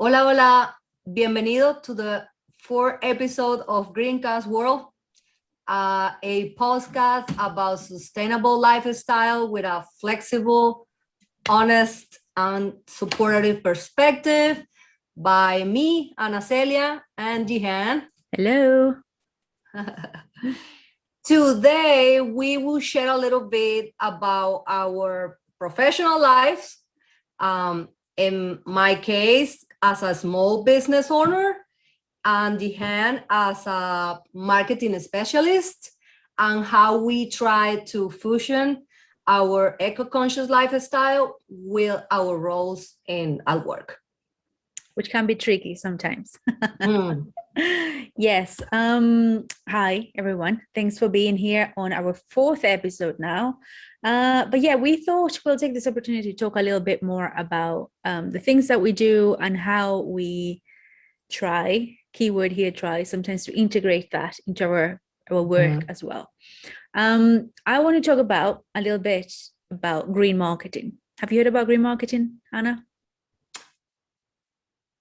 Hola, hola. Bienvenido to the fourth episode of Greencast World, a podcast about sustainable lifestyle with a flexible, honest, and supportive perspective by me, Ana Celia, and Jihan. Hello. Today, we will share a little bit about our professional lives. In my case, as a small business owner, and Jihan as a marketing specialist, and how we try to fusion our eco-conscious lifestyle with our roles at work. Which can be tricky sometimes. Mm. Yes. Hi, everyone. Thanks for being here on our fourth episode now. But yeah, we thought we'll take this opportunity to talk a little bit more about the things that we do and how we try, keyword here, try, sometimes to integrate that into our work as well. I want to talk about a little bit about green marketing. Have you heard about green marketing, Anna?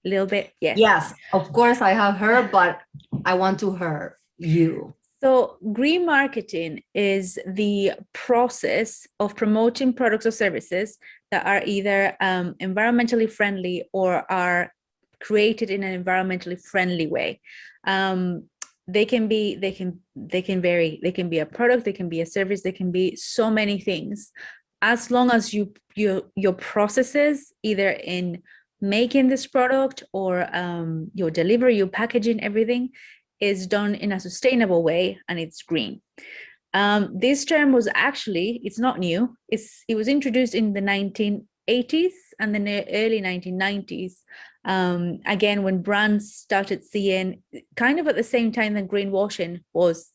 A little bit, yes. Yes, of course I have heard, but I want to hear you. So green marketing is the process of promoting products or services that are either environmentally friendly or are created in an environmentally friendly way. They can vary. They can be a product, they can be a service, they can be so many things. As long as your processes, either in making this product or your delivery, your packaging, everything is done in a sustainable way and it's green. This term was actually, it's not new. It was introduced in the 1980s and then the early 1990s. Again, when brands started seeing, kind of at the same time that greenwashing was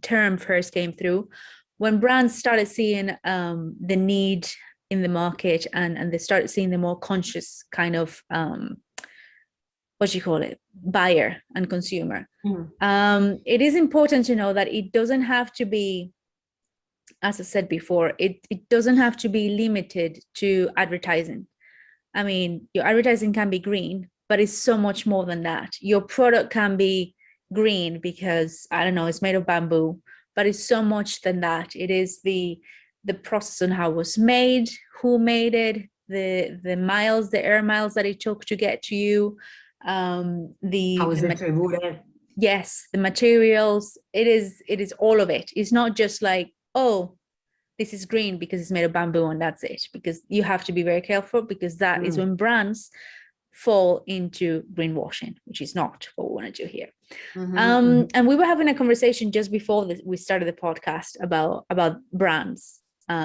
term first came through, when brands started seeing the need in the market and they started seeing the more conscious kind of buyer and consumer. It is important to know that it doesn't have to be, as I said before, it doesn't have to be limited to advertising. I mean, your advertising can be green, but it's so much more than that. Your product can be green because, I don't know, it's made of bamboo, but it's so much than that. It is the process on how it was made, who made it, the miles, the air miles that it took to get to you, how is it distributed? Yes, the materials. It is all of it. It's not just like, oh, this is green because it's made of bamboo and that's it, because you have to be very careful, because that is when brands fall into greenwashing, which is not what we want to do here. And we were having a conversation just before we started the podcast about brands,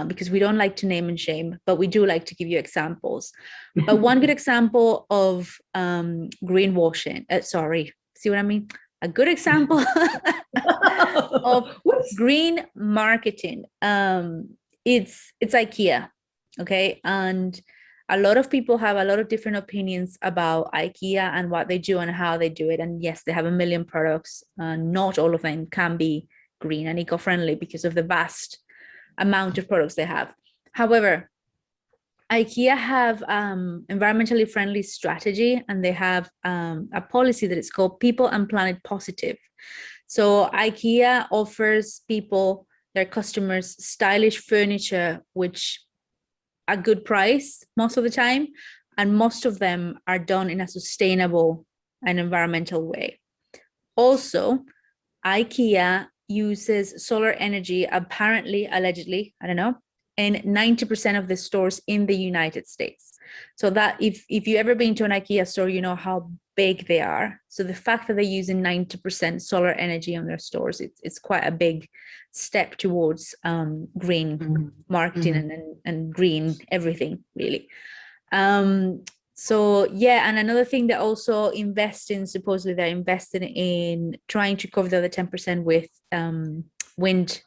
because we don't like to name and shame, but we do like to give you examples. But one good example of greenwashing, see what I mean? A good example of green marketing. It's IKEA, okay? And a lot of people have a lot of different opinions about IKEA and what they do and how they do it. And yes, they have a million products. Not all of them can be green and eco-friendly because of the vast amount of products they have. However, IKEA have environmentally friendly strategy, and they have a policy that is called People and Planet Positive. So IKEA offers people, their customers, stylish furniture, which a good price most of the time, and most of them are done in a sustainable and environmental way. Also, IKEA uses solar energy, apparently, allegedly, I don't know, in 90% of the stores in the United States. So that if you've ever been to an IKEA store, you know how big they are. So the fact that they're using 90% solar energy on their stores, it's quite a big step towards green marketing and green everything, really. So yeah, and another thing that also invest in, supposedly they're investing in trying to cover the other 10% with wind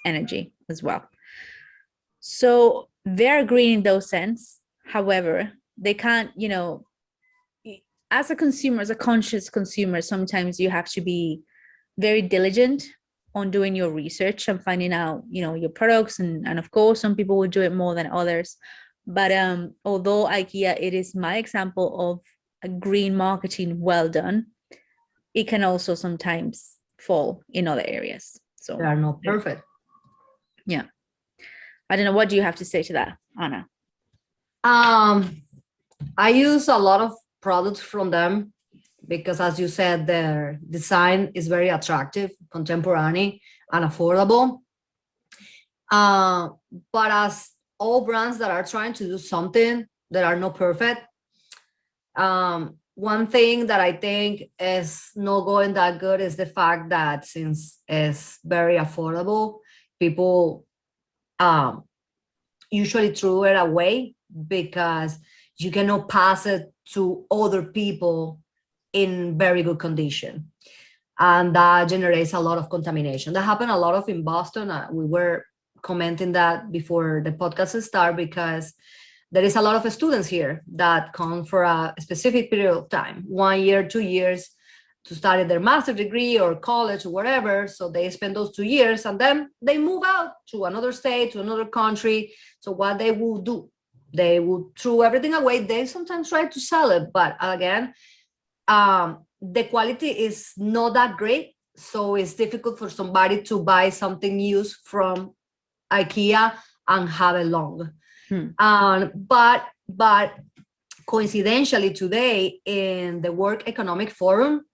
energy as well. So they're green in those sense. However, they can't, as a consumer, as a conscious consumer, sometimes you have to be very diligent on doing your research and finding out, your products. And of course, some people will do it more than others. But although IKEA, it is my example of a green marketing well done, it can also sometimes fall in other areas. So They are not perfect. Yeah. I don't know. What do you have to say to that, Anna? I use a lot of products from them because, as you said, their design is very attractive, contemporary, and affordable. But as all brands that are trying to do something that are not perfect, one thing that I think is not going that good is the fact that since it's very affordable, people usually threw it away because you cannot pass it to other people in very good condition. And that generates a lot of contamination. That happened a lot of in Boston. We were commenting that before the podcast started because there is a lot of students here that come for a specific period of time, 1 year, 2 years, to study their master's degree or college or whatever. So they spend those 2 years and then they move out to another state, to another country. So what they will do, they will throw everything away. They sometimes try to sell it, but again, the quality is not that great. So it's difficult for somebody to buy something used from IKEA and have it long. But coincidentally today in the World Economic Forum,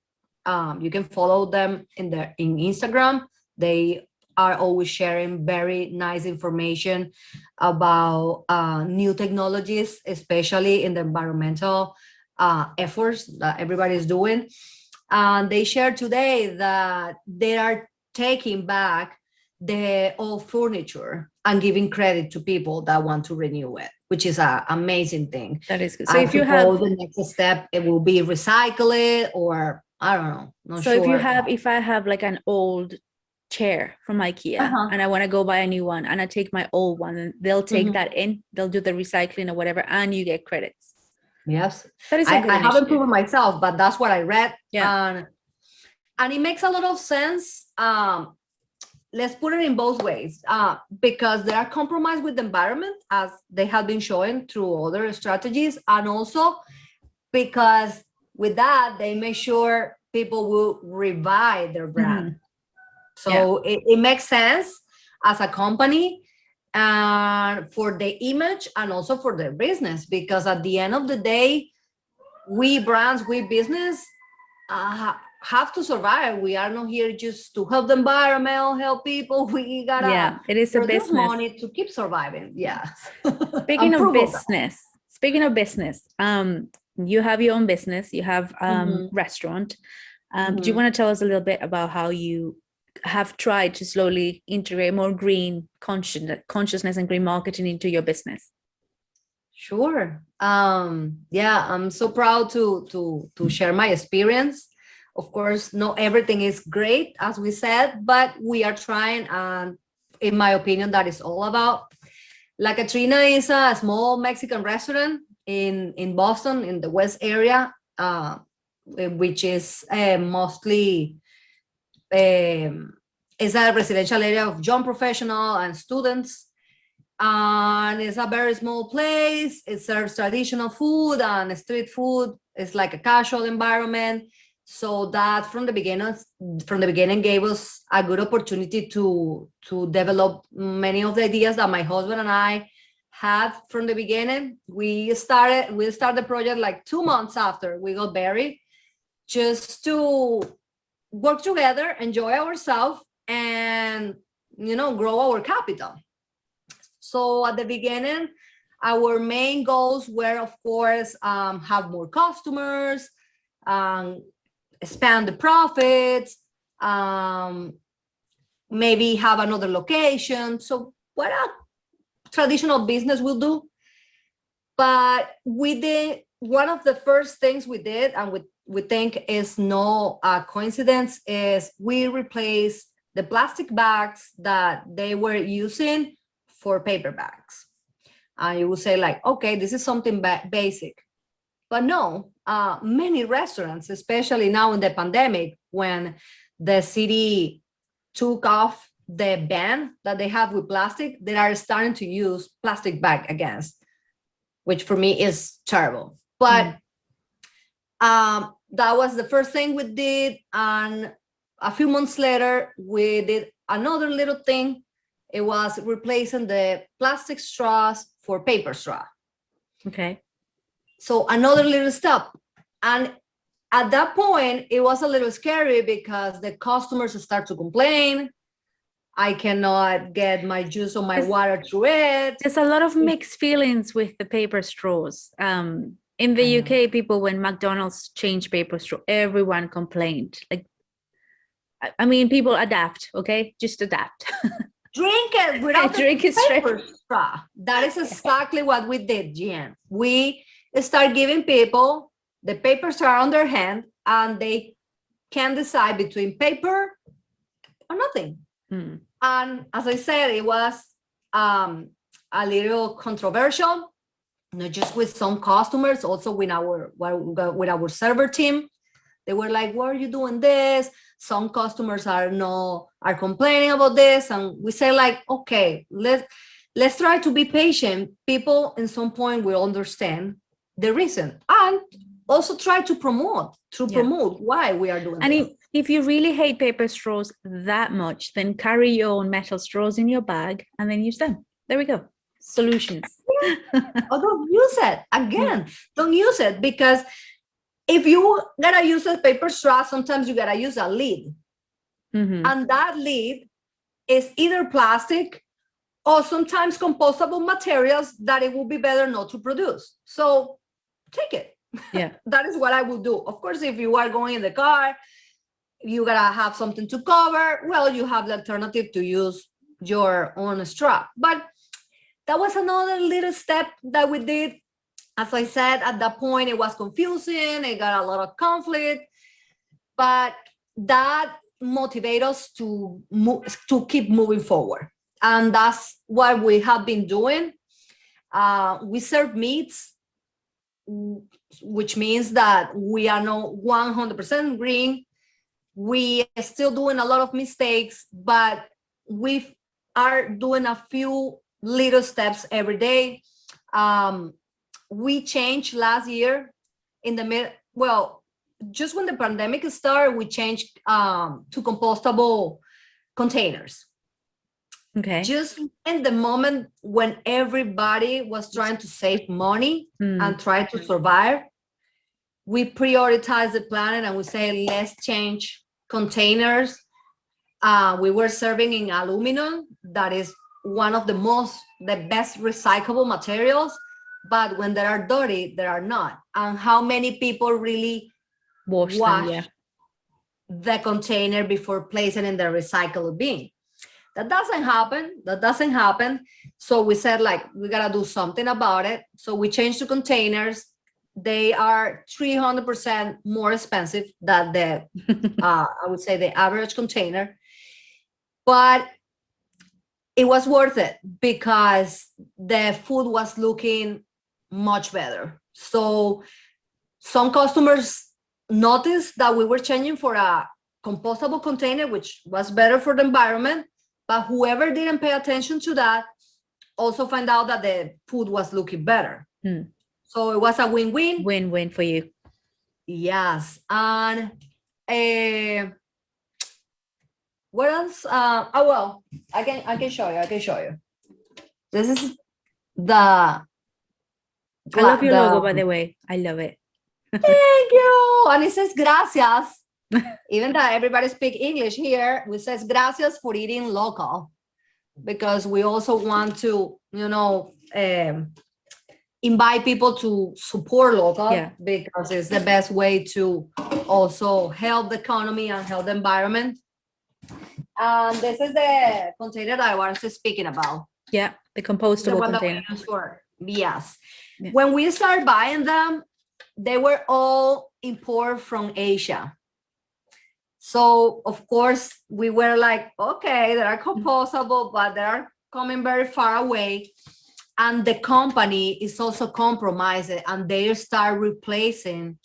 you can follow them in Instagram. They are always sharing very nice information about new technologies, especially in the environmental efforts that everybody is doing. And they shared today that they are taking back the old furniture and giving credit to people that want to renew it, which is an amazing thing. That is good. So if you have the next step, it will be recycle it, or I don't know. Not so sure. if I have like an old chair from IKEA and I want to go buy a new one and I take my old one, and they'll take that in, they'll do the recycling or whatever, and you get credits. Yes. That is I haven't proven myself, but that's what I read. Yeah. And it makes a lot of sense. Let's put it in both ways, because they are compromised with the environment, as they have been showing through other strategies, and also because with that they make sure people will revive their brand. So it makes sense as a company and for the image and also for their business, because at the end of the day, we brands, we business have to survive. We are not here just to help the environment, help people. We gotta it is a business, money to keep surviving. Yeah. Speaking of business, you have your own business, you have restaurant. Do you want to tell us a little bit about how you have tried to slowly integrate more green consciousness and green marketing into your business? Sure. Yeah, I'm so proud to share my experience. Of course, not everything is great, as we said, but we are trying. And in my opinion, that is all about. La Catrina is a small Mexican restaurant in Boston, in the West area, which is mostly is a residential area of young professionals and students. And it's a very small place. It serves traditional food and street food. It's like a casual environment. So that from the beginning gave us a good opportunity to develop many of the ideas that my husband and I had from the beginning. We started the project like 2 months after we got married, just to work together, enjoy ourselves, and grow our capital. So at the beginning, our main goals were, of course, have more customers, expand the profits, maybe have another location. So what a traditional business will do. But one of the first things we did, and we think is no coincidence, is we replaced the plastic bags that they were using for paper bags. You will say like, okay, this is something basic. But no, many restaurants, especially now in the pandemic, when the city took off the ban that they have with plastic, they are starting to use plastic bag again, which for me is terrible. But That was the first thing we did. And a few months later, we did another little thing. It was replacing the plastic straws for paper straw. Okay. So another little step. And at that point, it was a little scary because the customers start to complain. I cannot get my juice or my water through it. There's a lot of mixed feelings with the paper straws. In the UK, people, when McDonald's changed paper straw, everyone complained. Like, I mean, people adapt, okay? Just adapt. Drink it without Drink the it straight. paper straw. That is exactly what we did, Jen. We start giving people the paper straw on their hand, and they can decide between paper or nothing. Mm. And as I said, it was a little controversial, not just with some customers, also with our server team. They were like, "Why are you doing this?" Some customers are complaining about this, and we say like, "Okay, let's try to be patient. People in some point will understand the reason, and also try to promote why we are doing And this." if you really hate paper straws that much, then carry your own metal straws in your bag and then use them. There we go. Solutions. Or don't use it again. Don't use it, because if you gotta use a paper straw, sometimes you gotta use a lid. Mm-hmm. And that lid is either plastic or sometimes compostable materials that it will be better not to produce. So take it. Yeah. That is what I would do. Of course, if you are going in the car, you gotta have something to cover. Well, you have the alternative to use your own straw. But that was another little step that we did. As I said, at that point, it was confusing. It got a lot of conflict, but that motivated us to keep moving forward. And that's what we have been doing. We serve meats, which means that we are not 100% green. We are still doing a lot of mistakes, but we are doing a few little steps every day. We changed last year in the just when the pandemic started, we changed to compostable containers. Okay. Just in the moment when everybody was trying to save money and try to survive, we prioritize the planet and we say, let's change containers. We were serving in aluminum. That is one of the best recyclable materials. But when they are dirty, they are not. And how many people really wash the container before placing in the recycle bin? That doesn't happen. So we said, like, we gotta do something about it. So we changed the containers. They are 300% more expensive than the, I would say, the average container. But it was worth it because the food was looking much better. So some customers noticed that we were changing for a compostable container, which was better for the environment. But whoever didn't pay attention to that also found out that the food was looking better. So it was a win-win. Win-win for you. Yes. And what else? Well, I can show you. This is the. I love your logo, by the way. I love it. Thank you. And it says gracias. Even though everybody speak English here, we says gracias for eating local, because we also want to, invite people to support local, because it's the best way to also help the economy and help the environment. And this is the container that I was speaking about. Yeah, the compostable container. Yes. Yeah. When we started buying them, they were all imported from Asia. So, of course, we were like, okay, they are compostable, but they are coming very far away. And the company is also compromised, and they start replacing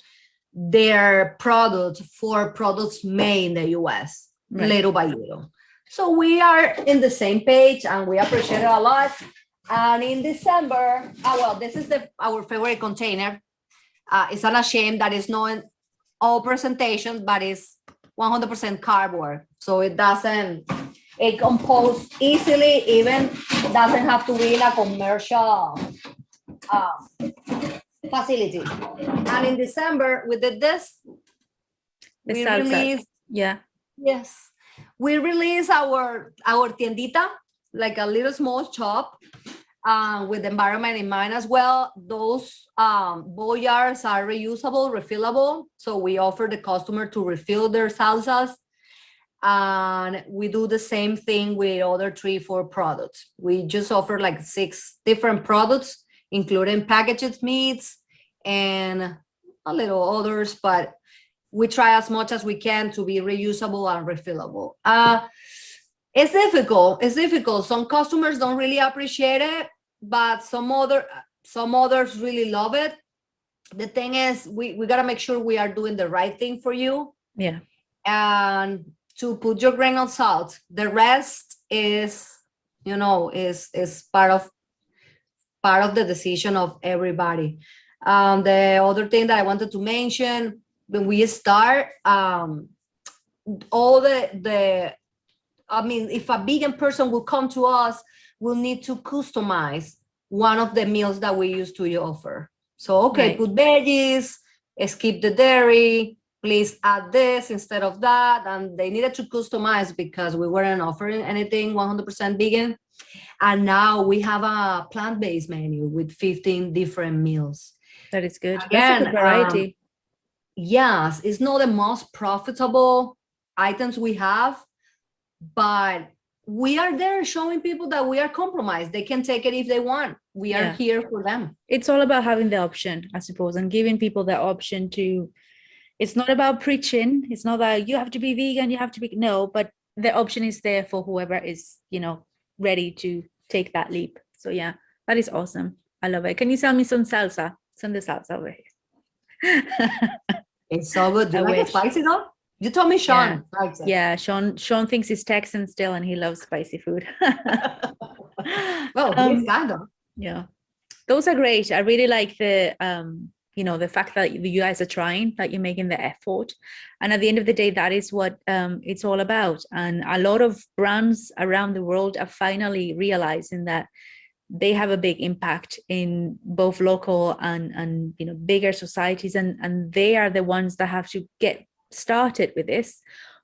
their products for products made in the US, little by little. So we are in the same page, and we appreciate it a lot. And in December, this is our favorite container. It's unashamed that it's not in all presentations, but it's 100% cardboard. So it composes easily, even doesn't have to be in a commercial facility. And in December, we did this. The We salsa. released, Yeah. yes, we released our tiendita, like a little small shop, with the environment in mind as well. Those bowl jars are reusable, refillable. So we offer the customer to refill their salsas. And we do the same thing with other 3-4 products. We just offer like 6 different products, including packaged meats and a little others, but we try as much as we can to be reusable and refillable. It's difficult. Some customers don't really appreciate it, but some others really love it. The thing is, we got to make sure we are doing the right thing for you. Yeah. And to put your grain of salt. The rest is, is part of the decision of everybody. The other thing that I wanted to mention, when we start, all if a vegan person will come to us, we'll need to customize one of the meals that we used to offer. So, okay, Right. put veggies, skip the dairy, please add this instead of that. And they needed to customize because we weren't offering anything 100% vegan. And now we have a plant-based menu with 15 different meals. That is good. That's a Again, good variety. Yes, it's not the most profitable items we have, but we are there showing people that we are compromised. They can take it if they want. We are here for them. It's all about having the option, I suppose, and giving people the option to. It's not about preaching. It's not that you have to be vegan, you have to be, no, but the option is there for whoever is, ready to take that leap. So yeah, that is awesome. I love it. Can you sell me some salsa? Send the salsa over here. It's so good. Do you I like it wish. spicy though? You told me Sean likes it. Yeah, Sean thinks he's Texan still and he loves spicy food. Well, he's kind of. Yeah, those are great. I really like the the fact that you guys are trying, that you're making the effort, and at the end of the day, that is what it's all about. And a lot of brands around the world are finally realizing that they have a big impact in both local and bigger societies, and they are the ones that have to get started with this.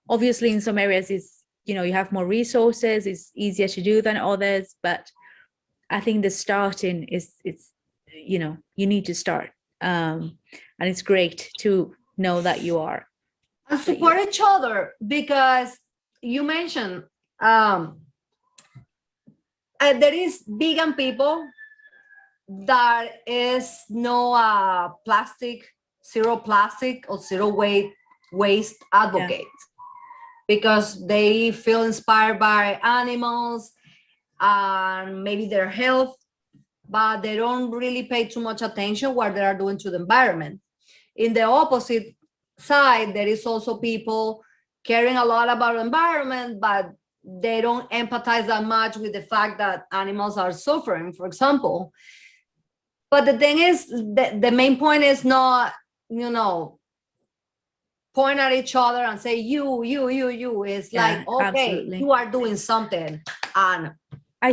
Obviously, in some areas, you have more resources, it's easier to do than others, but I think the starting is you need to start, and it's great to know that you are. And support each other, because you mentioned there is vegan people that is no zero plastic or zero waste advocate, because they feel inspired by animals and maybe their health, but they don't really pay too much attention what they are doing to the environment. In the opposite side, there is also people caring a lot about the environment, but they don't empathize that much with the fact that animals are suffering, for example. But the thing is, the main point is not, point at each other and say, you. It's like, okay, absolutely. You are doing something. And I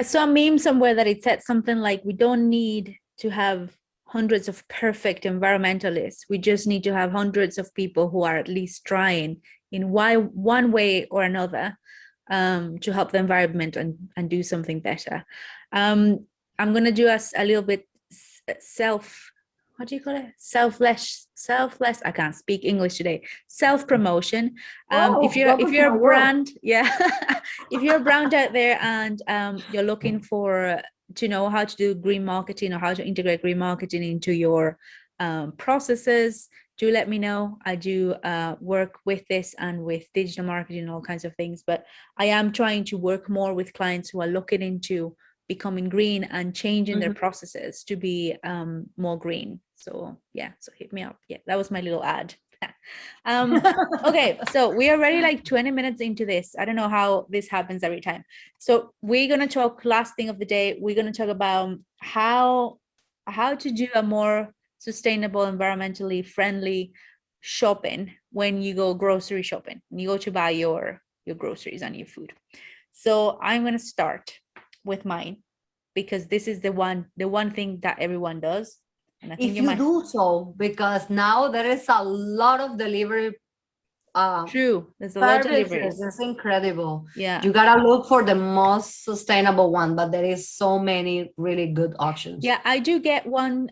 saw a meme somewhere that it said something like, we don't need to have hundreds of perfect environmentalists. We just need to have hundreds of people who are at least trying in one way or another to help the environment and do something better. I'm going to do us a little bit what do you call it? Selfless. I can't speak English today. Self-promotion. If you're a brand, if you're a brand out there and you're looking to know how to do green marketing or how to integrate green marketing into your processes, do let me know. I do work with this and with digital marketing and all kinds of things, but I am trying to work more with clients who are looking into becoming green and changing their processes to be more green. So hit me up. That was my little ad. Okay, so we are already like 20 minutes into this. I don't know how this happens every time. So we're going to talk, last thing of the day, we're going to talk about how to do a more sustainable, environmentally friendly shopping when you go grocery shopping, when you go to buy your groceries and your food. So I'm going to start with mine because this is the one thing that everyone does. And I think If you you might. do so, because now there is a lot of delivery True, there's a lot of services. deliveries. It's incredible. Yeah. You gotta look for the most sustainable one, but there is so many really good options. Yeah, I do get one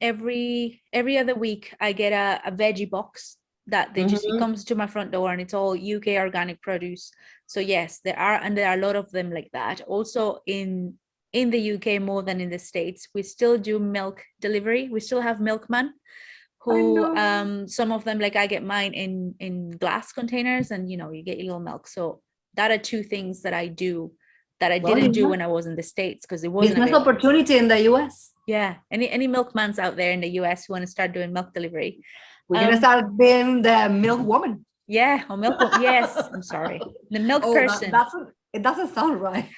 every other week. I get a veggie box that they just, it Mhm. comes to my front door and it's all UK organic produce. So yes, there are a lot of them like that. Also in the UK more than in the States, we still do milk delivery. We still have milkman I who know. some of them, like I get mine in glass containers, and you know, you get your little milk. So that are two things that I do that I Well, didn't do yeah. when I was in the States because it wasn't Business available. opportunity in the US. Yeah, any milkmans out there in the US who want to start doing milk delivery? We're gonna start being the milk woman. Yeah, or milk. Yes, I'm sorry, the milk Oh, person. it doesn't sound right.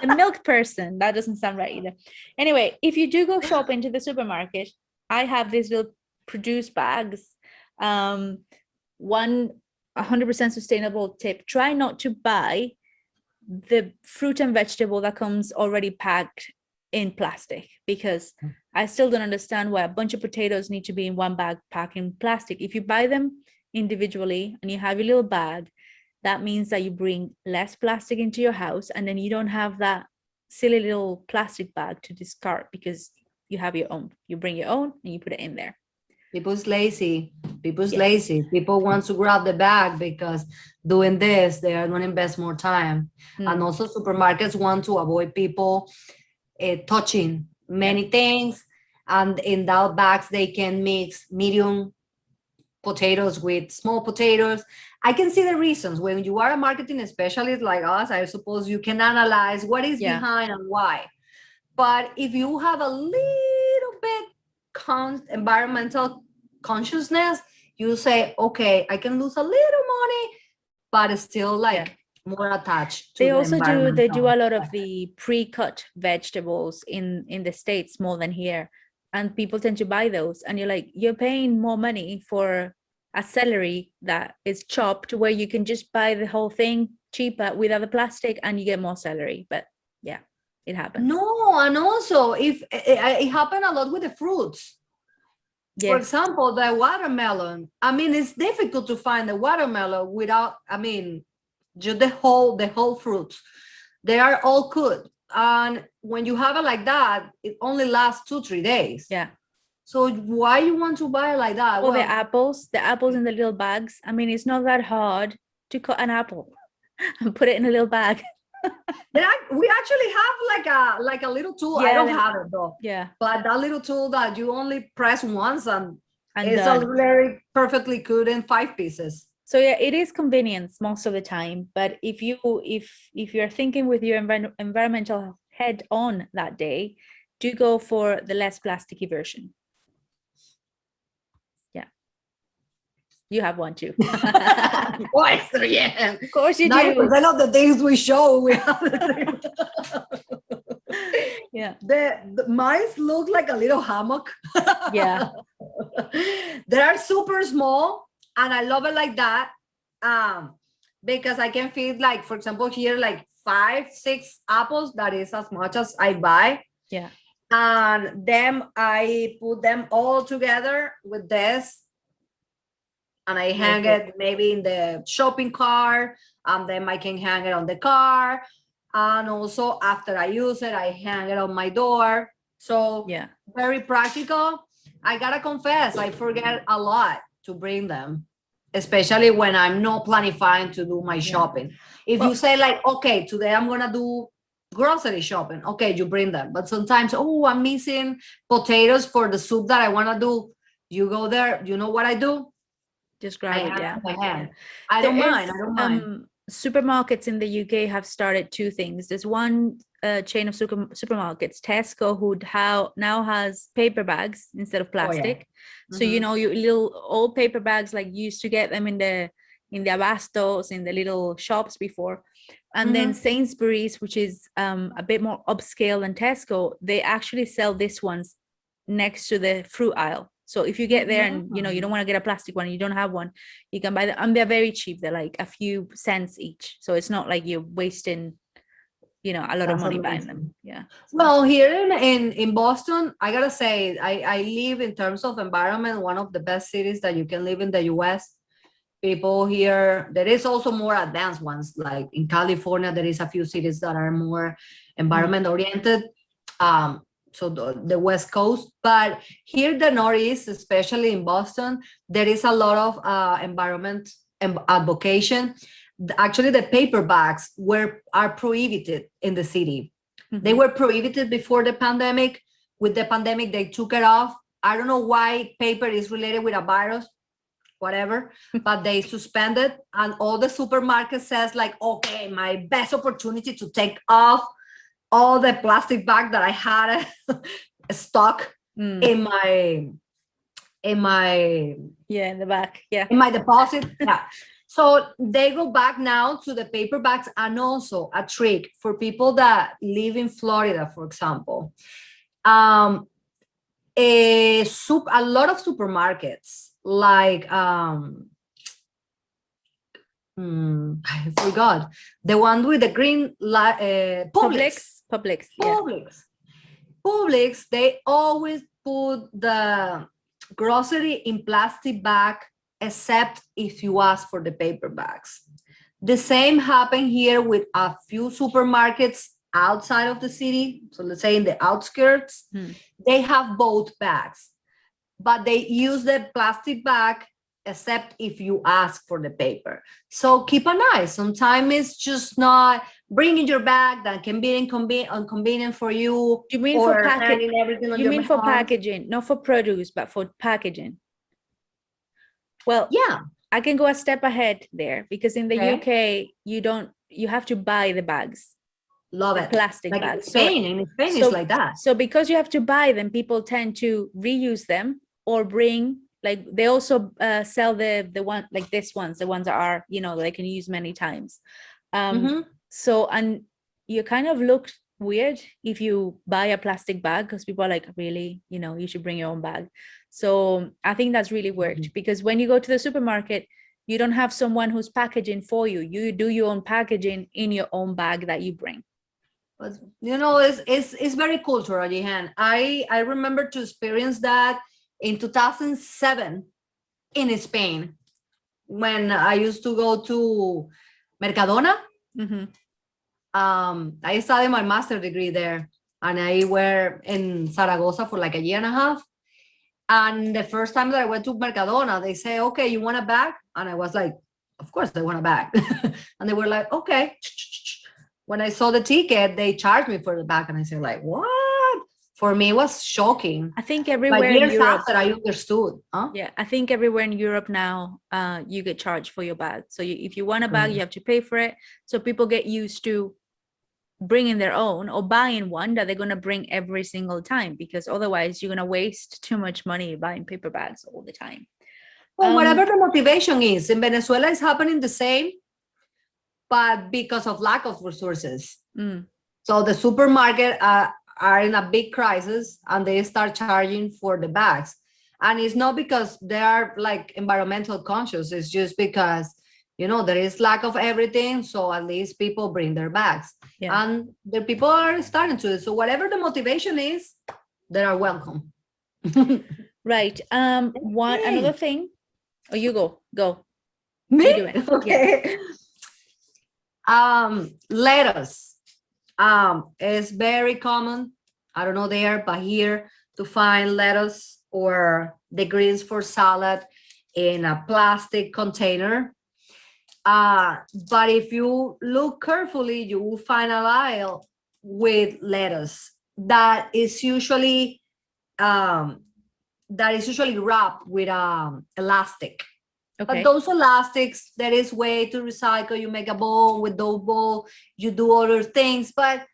The milk person. That doesn't sound right either. Anyway, if you do go shopping to the supermarket, I have these little produce bags. One 100% sustainable tip: try not to buy the fruit and vegetable that comes already packed in plastic, because I still don't understand why a bunch of potatoes need to be in one bag packed in plastic. If you buy them individually and you have your little bag, that means that you bring less plastic into your house, and then you don't have that silly little plastic bag to discard because you have your own. You bring your own and you put it in there. People's lazy. People's Yeah. lazy. People want to grab the bag because doing this, they are going to invest more time. And also supermarkets want to avoid people touching many things. And in that bags, they can mix medium potatoes with small potatoes. I can see the reasons. When you are a marketing specialist like us, I suppose you can analyze what is Yeah. behind and why. But if you have a little bit environmental consciousness, you say, okay, I can lose a little money, but it's still like more attached to They the also do environmental a lot of aspect. the pre-cut vegetables in the States more than here, and people tend to buy those, and you're paying more money for a celery that is chopped where you can just buy the whole thing cheaper without the plastic and you get more celery. But yeah, it happens. No, and also if it happened a lot with the fruits. For Yes. example, the watermelon. I mean, it's difficult to find the watermelon without, I mean, just the whole fruits. They are all good. And when you have it like that, it only lasts 2-3 days. Yeah. So why you want to buy it like that? Or Well, the apples in the little bags. I mean, it's not that hard to cut an apple and put it in a little bag. we actually have like a little tool. I don't have it though. Yeah. But that little tool that you only press once and it's done. very perfectly good in 5 pieces. So yeah, it is convenience most of the time. But if you're thinking with your environmental head on that day, do go for the less plasticky version. Yeah. You have one too. Of course, yeah. Of course you 90% do. of the things we show, we have the same. Yeah. The mice look like a little hammock. Yeah. They are super small, and I love it like that. Because I can feed, like, for example, here, like 5-6 apples. That is as much as I buy. Yeah. And then I put them all together with this, and I hang it maybe in the shopping cart, and then I can hang it on the car. And also after I use it, I hang it on my door. So yeah, very practical. I gotta confess, I forget a lot to bring them, especially when I'm not planning to do my shopping. If you say like, okay, today I'm gonna do grocery shopping, okay, you bring them. But sometimes, oh, I'm missing potatoes for the soup that I wanna do. You go there, you know what I do? Just grab it. Yeah. I don't mind. Supermarkets in the UK have started two things. There's one chain of supermarkets, Tesco, who now has paper bags instead of plastic. So you know, your little old paper bags, like you used to get them in the Abastos, in the little shops before. And then Sainsbury's, which is a bit more upscale than Tesco, they actually sell these ones next to the fruit aisle. So if you get there and you know you don't want to get a plastic one, you don't have one, you can buy them, and they're very cheap. They're like a few cents each, so it's not like you're wasting, you know, a lot of That's money buying amazing. them. Yeah. Well, here in Boston, I gotta say, I live in terms of environment, one of the best cities that you can live in the US. People here, there is also more advanced ones, like in California, there is a few cities that are more environment oriented. So the West Coast, but here the Northeast, especially in Boston, there is a lot of environment advocation. Actually, the paper bags are prohibited in the city. They were prohibited before the pandemic. With the pandemic, they took it off. I don't know why paper is related with a virus, whatever, but they suspended, and all the supermarket says like, okay, my best opportunity to take off all the plastic bag that I had stock in my in the back. Yeah. In my deposit. Yeah. So they go back now to the paper bags, and also a trick for people that live in Florida, for example. A lot of supermarkets, like I forgot the one with the green Publix. Publix, they always put the grocery in plastic bag, except if you ask for the paper bags. The same happened here with a few supermarkets outside of the city. So let's say in the outskirts, they have both bags, but they use the plastic bag except if you ask for the paper. So keep an eye. Sometimes it's just not bringing your bag that can be inconvenient for you. You mean for packaging? You mean for packaging, not for produce, but for packaging? Well, yeah, I can go a step ahead there, because in the UK, you have to buy the bags. Love it. Plastic like bags. In Spain it's like that. So because you have to buy them, people tend to reuse them or bring, like they also sell the one like this ones, the ones that are, you know, they can use many times. So, and you kind of look weird if you buy a plastic bag, because people are like, really, you know, you should bring your own bag. So I think that's really worked, because when you go to the supermarket, you don't have someone who's packaging for you. You do your own packaging in your own bag that you bring. But you know, it's very cultural, Jihan. I remember to experience that in 2007 in Spain, when I used to go to Mercadona. I studied my master's degree there, and I were in Zaragoza for like a year and a half. And the first time that I went to Mercadona, they say, okay, you want a bag? And I was like, of course I want a bag. And they were like, okay. When I saw the ticket, they charged me for the bag, and I said like, what? For me, it was shocking. I think everywhere in Europe, after I understood. Yeah, I think everywhere in Europe now, you get charged for your bag. So if you want a bag, you have to pay for it. So people get used to bringing their own or buying one that they're going to bring every single time, because otherwise you're going to waste too much money buying paper bags all the time. Well, whatever the motivation is, in Venezuela is happening the same, but because of lack of resources. So the supermarket are in a big crisis, and they start charging for the bags. And it's not because they are like environmental conscious, it's just because, you know, there is lack of everything. So at least people bring their bags, and the people are starting to. So whatever the motivation is, they are welcome. Right. Another thing. Oh, you go. Me? You do it. Okay. Yeah. Lettuce. It's very common, I don't know there, but here, to find lettuce or the greens for salad in a plastic container. But if you look carefully, you will find an aisle with lettuce that is usually wrapped with elastic. Okay. But those elastics, there is way to recycle. You make a bowl, with those bowl, you do other things. But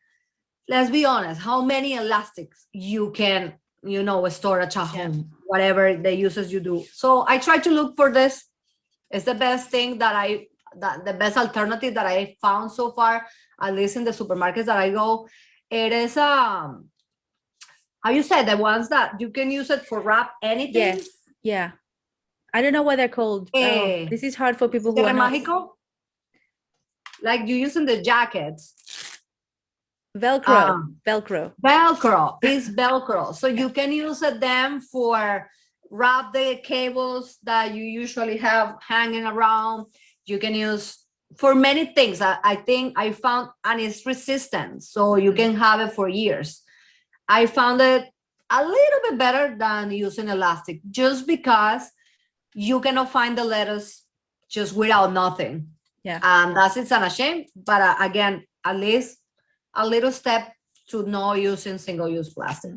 let's be honest, how many elastics you can, you know, store at home, whatever the uses you do. So I try to look for this. It's the best thing the best alternative that I found so far, at least in the supermarkets that I go. It is how you said, the ones that you can use it for wrap anything. Yeah. I don't know what they're called. This is hard for people who Cierre are not. mágico? Like you use in the jackets. Velcro. Velcro. Velcro is Velcro. So you can use them for wrap the cables that you usually have hanging around. You can use for many things. I think I found, and it's resistant, so you can have it for years. I found it a little bit better than using elastic, just because you cannot find the letters just without nothing. Yeah. And that's it's a shame. But again, at least a little step to not using single-use plastic.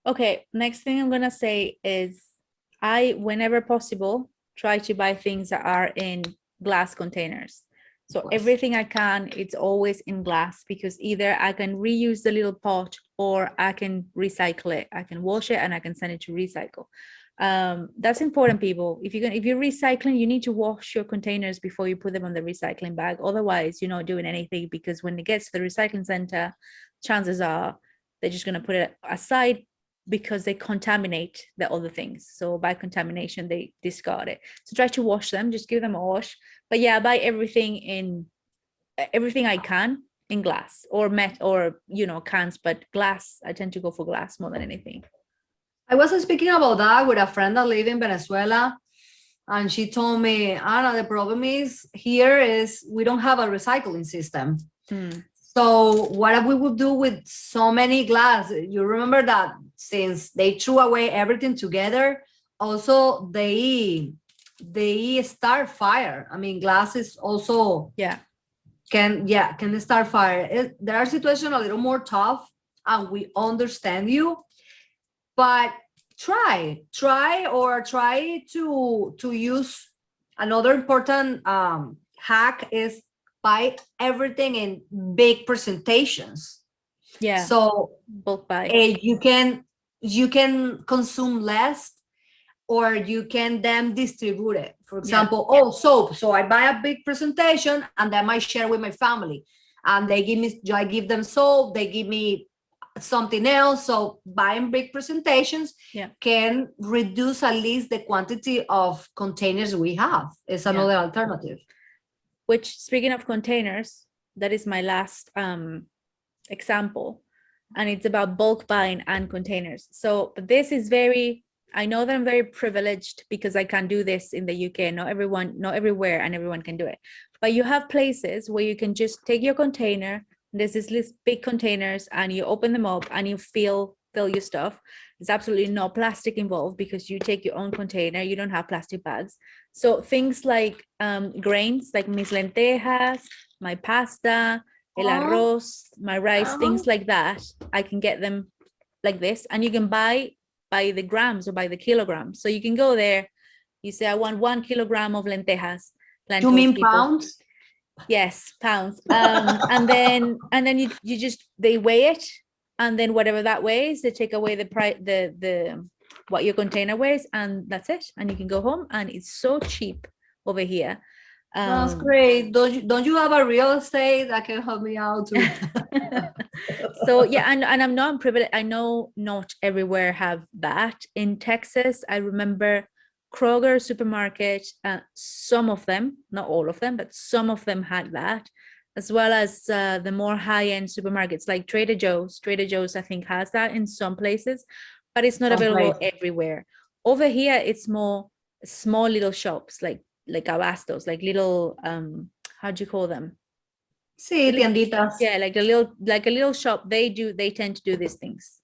Okay, next thing I'm gonna say is I, whenever possible, try to buy things that are in glass containers. So everything I can, it's always in glass, because either I can reuse the little pot or I can recycle it. I can wash it and I can send it to recycle. That's important, people. If you're recycling, you need to wash your containers before you put them on the recycling bag. Otherwise, you're not doing anything, because when it gets to the recycling center, chances are they're just going to put it aside because they contaminate the other things. So by contamination, they discard it. So try to wash them, just give them a wash. But yeah, buy everything I can in glass or cans, but glass, I tend to go for glass more than anything. I was speaking about that with a friend that lives in Venezuela, and she told me, Anna, the problem is here is we don't have a recycling system. So what we would do with so many glass, you remember that since they threw away everything together, also they start fire. I mean, glass is also can start fire. There are situations a little more tough, and we understand you, but try to use another important hack is buy everything in big presentations. Yeah. So bulk buy. You can consume less, or you can then distribute it. For example, soap. So I buy a big presentation and then I share with my family, and I give them soap, they give me something else. So buying big presentations can reduce at least the quantity of containers we have. It's another alternative. Which, speaking of containers, that is my last example, and it's about bulk buying and containers. So this is I know that I'm very privileged because I can do this in the UK. Not everywhere and everyone can do it. But you have places where you can just take your container. There's this big containers, and you open them up and you fill your stuff. There's absolutely no plastic involved because you take your own container. You don't have plastic bags. So things like grains, like mis lentejas, my pasta, el arroz, my rice, things like that, I can get them like this. And you can buy by the grams or by the kilograms. So you can go there, you say, I want 1 kilogram of lentejas. You mean pounds? Yes, pounds. And then you just, they weigh it, and then whatever that weighs, they take away the price, the what your container weighs, and that's it. And you can go home, and it's so cheap over here. That's great. Don't you have a real estate that can help me out too? So yeah, and I'm not privileged. I know not everywhere have that. In Texas, I remember Kroger supermarket, some of them, not all of them, but some of them had that, as well as the more high-end supermarkets like Trader Joe's. Trader Joe's, I think, has that in some places, but it's not available everywhere. Over here, it's more small little shops like abastos, like little how do you call them? Sí, tienditas. Yeah, like a little shop. They tend to do these things.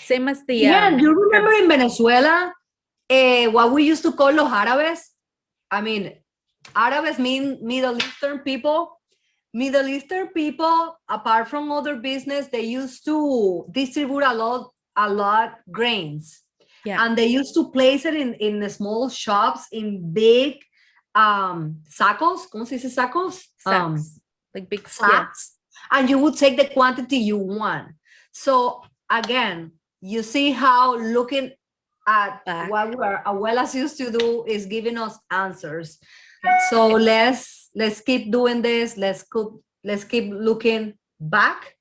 Same as the you remember in Venezuela what we used to call los árabes? I mean, Arabs mean Middle Eastern people. Middle Eastern people, apart from other business, they used to distribute a lot grains. Yeah. And they used to place it in the small shops in big sacos. ¿Cómo se dice sacos? Sacks. Like big sacks. Yeah. And you would take the quantity you want. So again, you see how looking at what our abuelas used to do is giving us answers. So let's keep doing this. Let's keep looking back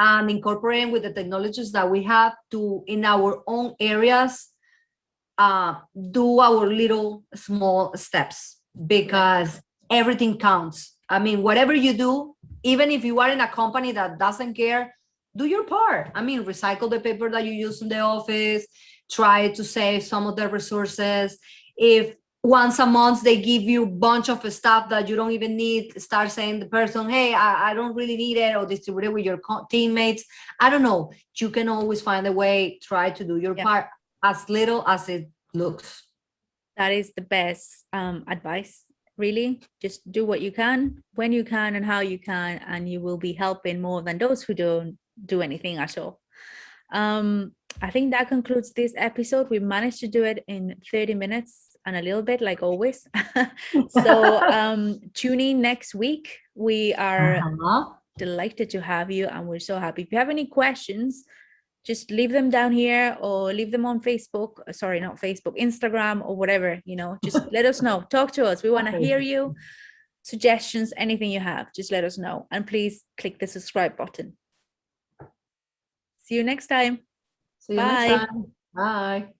and incorporating with the technologies that we have to, in our own areas, do our little small steps, because everything counts. I mean, whatever you do, even if you are in a company that doesn't care, do your part. I mean, recycle the paper that you use in the office, try to save some of the resources. If once a month they give you a bunch of stuff that you don't even need, start saying the person, hey, I don't really need it, or distribute it with your teammates. I don't know. You can always find a way. Try to do your part, as little as it looks. That is the best advice, really. Just do what you can, when you can, and how you can, and you will be helping more than those who don't do anything at all. I think that concludes this episode. We managed to do it in 30 minutes and a little bit, like always. So tune in next week. We are delighted to have you, and we're so happy. If you have any questions, just leave them down here, or leave them on Facebook. Sorry, not Facebook, Instagram, or whatever, just let us know. Talk to us. We want to hear you. Suggestions, anything you have, just let us know. And please click the subscribe button. See you next time. See you next time. Bye.